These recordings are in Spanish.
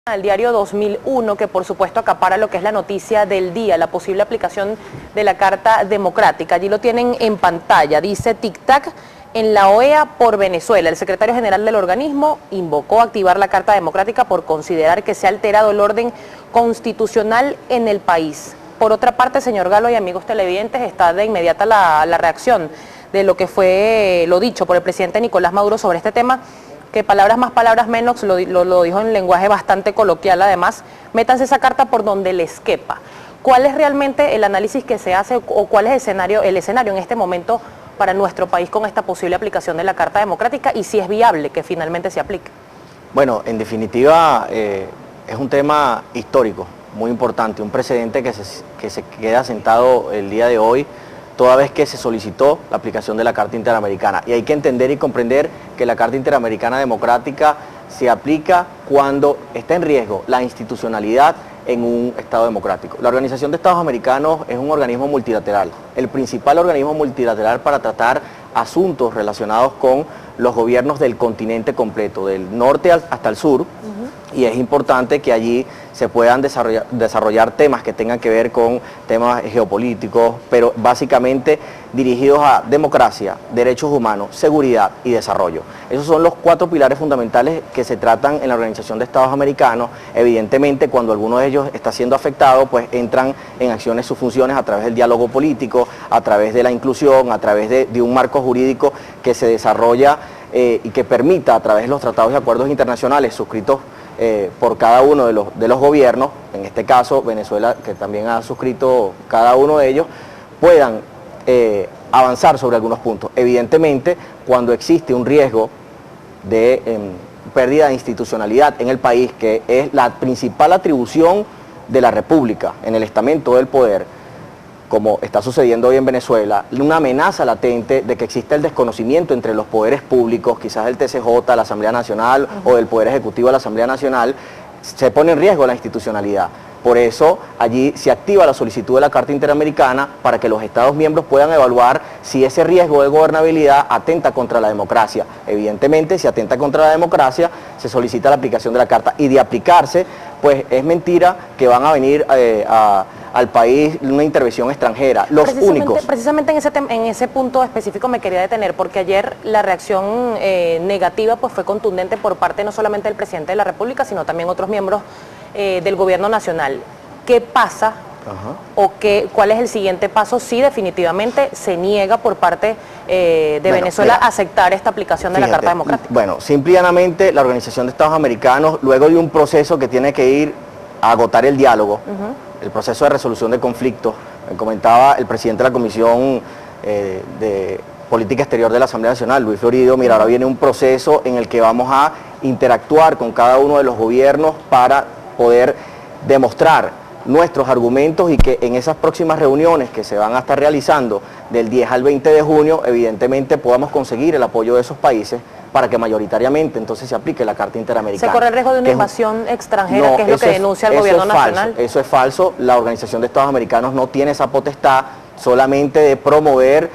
Al diario 2001, que por supuesto acapara lo que es la noticia del día, la posible aplicación de la Carta Democrática. Allí lo tienen en pantalla, dice tic-tac en la OEA por Venezuela. El secretario general del organismo invocó activar la Carta Democrática por considerar que se ha alterado el orden constitucional en el país. Por otra parte, señor Galo y amigos televidentes, está de inmediata la reacción de lo que fue lo dicho por el presidente Nicolás Maduro sobre este tema, que palabras más, palabras menos, lo dijo en lenguaje bastante coloquial además. Métanse esa carta por donde les quepa. ¿Cuál es realmente el análisis que se hace o cuál es el escenario en este momento para nuestro país con esta posible aplicación de la Carta Democrática y si es viable que finalmente se aplique? Bueno, en definitiva es un tema histórico, muy importante, un precedente que se queda sentado el día de hoy, toda vez que se solicitó la aplicación de la Carta Interamericana. Y hay que entender y comprender que la Carta Interamericana Democrática se aplica cuando está en riesgo la institucionalidad en un Estado democrático. La Organización de Estados Americanos es un organismo multilateral, el principal organismo multilateral para tratar asuntos relacionados con los gobiernos del continente completo, del norte hasta el sur, y es importante que allí se puedan desarrollar temas que tengan que ver con temas geopolíticos, pero básicamente dirigidos a democracia, derechos humanos, seguridad y desarrollo. Esos son los 4 pilares fundamentales que se tratan en la Organización de Estados Americanos. Evidentemente, cuando alguno de ellos está siendo afectado, pues entran en acciones sus funciones a través del diálogo político, a través de la inclusión, a través de un marco jurídico que se desarrolla y que permita, a través de los tratados y acuerdos internacionales suscritos por cada uno de los gobiernos, en este caso Venezuela, que también ha suscrito cada uno de ellos, puedan avanzar sobre algunos puntos. Evidentemente, cuando existe un riesgo de pérdida de institucionalidad en el país, que es la principal atribución de la República en el estamento del poder, como está sucediendo hoy en Venezuela, una amenaza latente de que exista el desconocimiento entre los poderes públicos, quizás del TCJ, la Asamblea Nacional, o del Poder Ejecutivo de la Asamblea Nacional, se pone en riesgo la institucionalidad. Por eso allí se activa la solicitud de la Carta Interamericana para que los Estados miembros puedan evaluar si ese riesgo de gobernabilidad atenta contra la democracia. Evidentemente, si atenta contra la democracia, se solicita la aplicación de la Carta, y de aplicarse, pues es mentira que van a venir al país una intervención extranjera. Precisamente en ese punto específico me quería detener, porque ayer la reacción negativa pues fue contundente por parte no solamente del presidente de la República, sino también otros miembros del gobierno nacional. ¿Qué pasa o cuál es el siguiente paso si definitivamente se niega por parte de Venezuela a aceptar esta aplicación de la Carta Democrática? Bueno, simple y llanamente la Organización de Estados Americanos, luego de un proceso que tiene que ir a agotar el diálogo, el proceso de resolución de conflictos, me comentaba el presidente de la Comisión de Política Exterior de la Asamblea Nacional, Luis Florido, mira, ahora viene un proceso en el que vamos a interactuar con cada uno de los gobiernos para poder demostrar nuestros argumentos, y que en esas próximas reuniones que se van a estar realizando del 10 al 20 de junio, evidentemente podamos conseguir el apoyo de esos países para que mayoritariamente entonces se aplique la Carta Interamericana. ¿Se corre el riesgo de una invasión extranjera, que es lo que denuncia el gobierno nacional? Eso es falso. La Organización de Estados Americanos no tiene esa potestad solamente de promover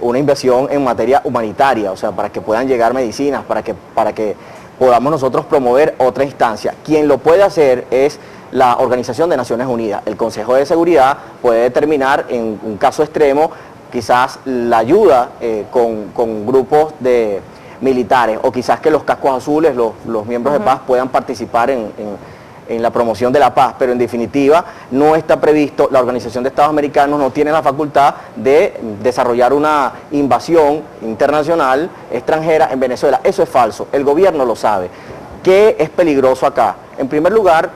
una invasión en materia humanitaria, o sea, para que puedan llegar medicinas, para que podamos nosotros promover otra instancia. Quien lo puede hacer es la Organización de Naciones Unidas. El Consejo de Seguridad puede determinar en un caso extremo quizás la ayuda con grupos de militares, o quizás que los cascos azules, los miembros de paz, puedan participar en la promoción de la paz, pero en definitiva no está previsto. La Organización de Estados Americanos no tiene la facultad de desarrollar una invasión internacional extranjera en Venezuela. Eso es falso, el gobierno lo sabe. ¿Qué es peligroso acá? En primer lugar,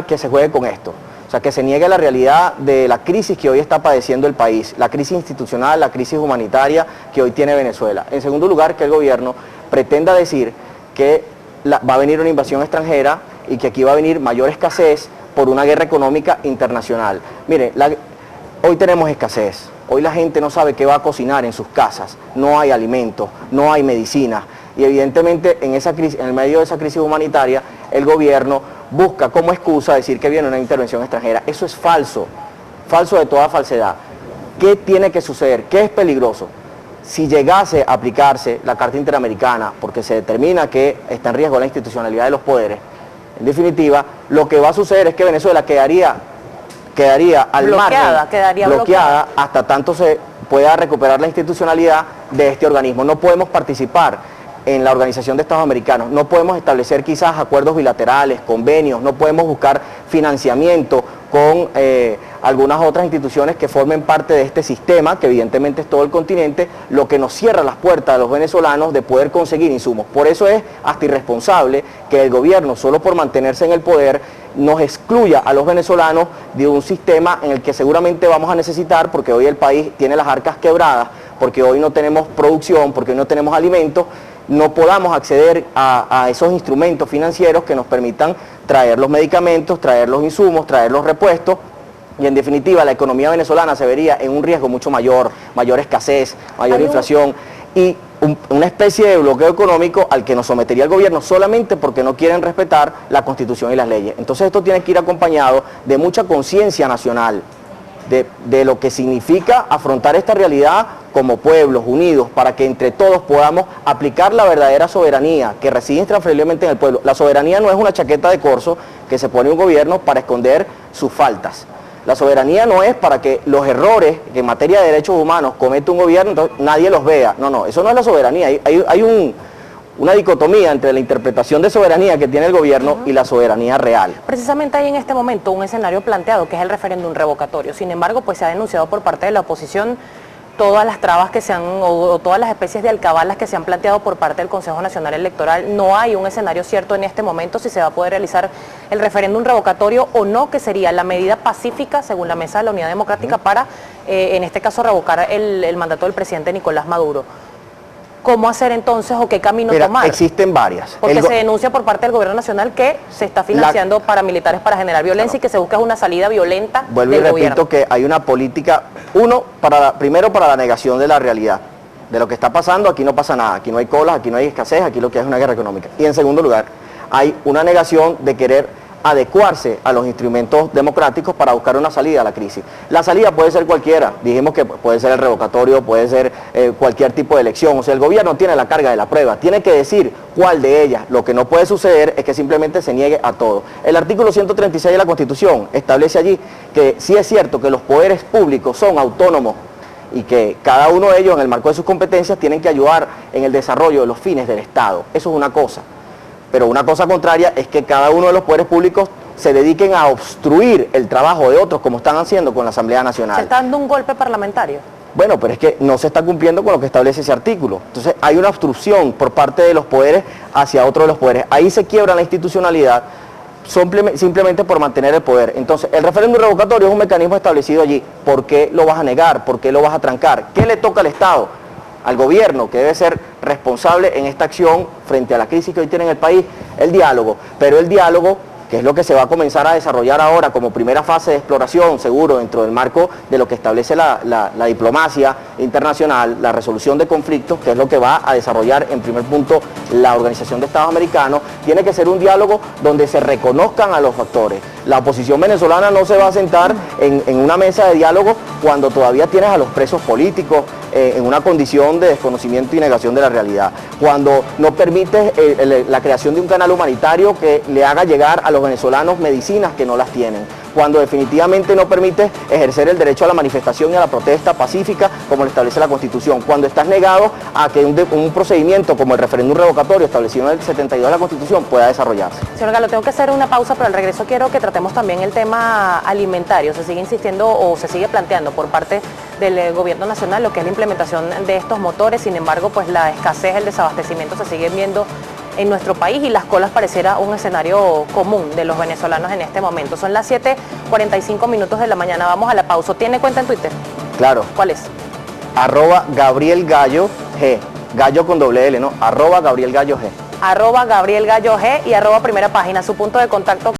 que se juegue con esto. O sea, que se niegue la realidad de la crisis que hoy está padeciendo el país, la crisis institucional, la crisis humanitaria que hoy tiene Venezuela. En segundo lugar, que el gobierno pretenda decir que va a venir una invasión extranjera y que aquí va a venir mayor escasez por una guerra económica internacional. Mire, hoy tenemos escasez, hoy la gente no sabe qué va a cocinar en sus casas, no hay alimentos, no hay medicinas, y evidentemente en el medio de esa crisis humanitaria, el gobierno busca como excusa decir que viene una intervención extranjera. Eso es falso, falso de toda falsedad. ¿Qué tiene que suceder? ¿Qué es peligroso? Si llegase a aplicarse la Carta Interamericana, porque se determina que está en riesgo la institucionalidad de los poderes, En definitiva, lo que va a suceder es que Venezuela quedaría al margen, quedaría bloqueada hasta tanto se pueda recuperar la institucionalidad de este organismo. No podemos participar en la Organización de Estados Americanos, no podemos establecer quizás acuerdos bilaterales, convenios, no podemos buscar financiamiento con algunas otras instituciones que formen parte de este sistema, que evidentemente es todo el continente, lo que nos cierra las puertas a los venezolanos de poder conseguir insumos. Por eso es hasta irresponsable que el gobierno, solo por mantenerse en el poder, nos excluya a los venezolanos de un sistema en el que seguramente vamos a necesitar, porque hoy el país tiene las arcas quebradas, porque hoy no tenemos producción, porque hoy no tenemos alimentos, no podamos acceder a esos instrumentos financieros que nos permitan traer los medicamentos, traer los insumos, traer los repuestos, y en definitiva la economía venezolana se vería en un riesgo mucho mayor escasez, mayor inflación y una especie de bloqueo económico al que nos sometería el gobierno solamente porque no quieren respetar la Constitución y las leyes. Entonces esto tiene que ir acompañado de mucha conciencia nacional, de lo que significa afrontar esta realidad como pueblos unidos para que entre todos podamos aplicar la verdadera soberanía que reside intransferiblemente en el pueblo. La soberanía no es una chaqueta de corzo que se pone un gobierno para esconder sus faltas. La soberanía no es para que los errores que en materia de derechos humanos comete un gobierno, entonces nadie los vea. No, eso no es la soberanía. Hay una dicotomía entre la interpretación de soberanía que tiene el gobierno y la soberanía real. Precisamente hay en este momento un escenario planteado que es el referéndum revocatorio. Sin embargo, pues se ha denunciado por parte de la oposición todas las trabas que se han, o todas las especies de alcabalas que se han planteado por parte del Consejo Nacional Electoral. No hay un escenario cierto en este momento si se va a poder realizar el referéndum revocatorio o no, que sería la medida pacífica, según la Mesa de la Unidad Democrática, para, en este caso, revocar el mandato del presidente Nicolás Maduro. ¿Cómo hacer entonces o qué camino tomar? Existen varias. Porque se denuncia por parte del gobierno nacional que se está financiando paramilitares para generar violencia y que se busca una salida violenta del gobierno. Vuelvo y repito que hay una política, primero para la negación de la realidad, de lo que está pasando. Aquí no pasa nada, aquí no hay colas, aquí no hay escasez, aquí lo que hay es una guerra económica. Y en segundo lugar, hay una negación de querer adecuarse a los instrumentos democráticos para buscar una salida a la crisis. La salida puede ser cualquiera, dijimos que puede ser el revocatorio, puede ser cualquier tipo de elección, o sea, el gobierno tiene la carga de la prueba, tiene que decir cuál de ellas. Lo que no puede suceder es que simplemente se niegue a todo. El artículo 136 de la Constitución establece allí que sí es cierto que los poderes públicos son autónomos y que cada uno de ellos en el marco de sus competencias tienen que ayudar en el desarrollo de los fines del Estado. Eso es una cosa. Pero una cosa contraria es que cada uno de los poderes públicos se dediquen a obstruir el trabajo de otros, como están haciendo con la Asamblea Nacional. ¿Se está dando un golpe parlamentario? Bueno, pero es que no se está cumpliendo con lo que establece ese artículo. Entonces hay una obstrucción por parte de los poderes hacia otro de los poderes. Ahí se quiebra la institucionalidad simplemente por mantener el poder. Entonces el referéndum revocatorio es un mecanismo establecido allí. ¿Por qué lo vas a negar? ¿Por qué lo vas a trancar? ¿Qué le toca al Estado? Al gobierno, que debe ser responsable en esta acción frente a la crisis que hoy tiene en el país, el diálogo. Pero el diálogo, que es lo que se va a comenzar a desarrollar ahora como primera fase de exploración, seguro, dentro del marco de lo que establece la diplomacia internacional, la resolución de conflictos, que es lo que va a desarrollar en primer punto la Organización de Estados Americanos, tiene que ser un diálogo donde se reconozcan a los factores. La oposición venezolana no se va a sentar en una mesa de diálogo cuando todavía tienes a los presos políticos en una condición de desconocimiento y negación de la realidad. Cuando no permites la creación de un canal humanitario que le haga llegar a los venezolanos medicinas que no las tienen. Cuando definitivamente no permites ejercer el derecho a la manifestación y a la protesta pacífica como lo establece la Constitución. Cuando estás negado a que un procedimiento como el referéndum revocatorio establecido en el 72 de la Constitución pueda desarrollarse. Señor Galo, tengo que hacer una pausa, pero al regreso quiero que tratemos también el tema alimentario. Se sigue insistiendo o se sigue planteando por parte del gobierno nacional lo que es la implementación de estos motores. Sin embargo, pues la escasez, el desabastecimiento se sigue viendo en nuestro país y las colas pareciera un escenario común de los venezolanos en este momento. Son las 7:45 de la mañana. Vamos a la pausa. ¿Tiene cuenta en Twitter? Claro. ¿Cuál es? @GabrielGallo G. Gallo con doble L, ¿no? @GabrielGallo G. @GabrielGallo G y @Primera Página. Su punto de contacto.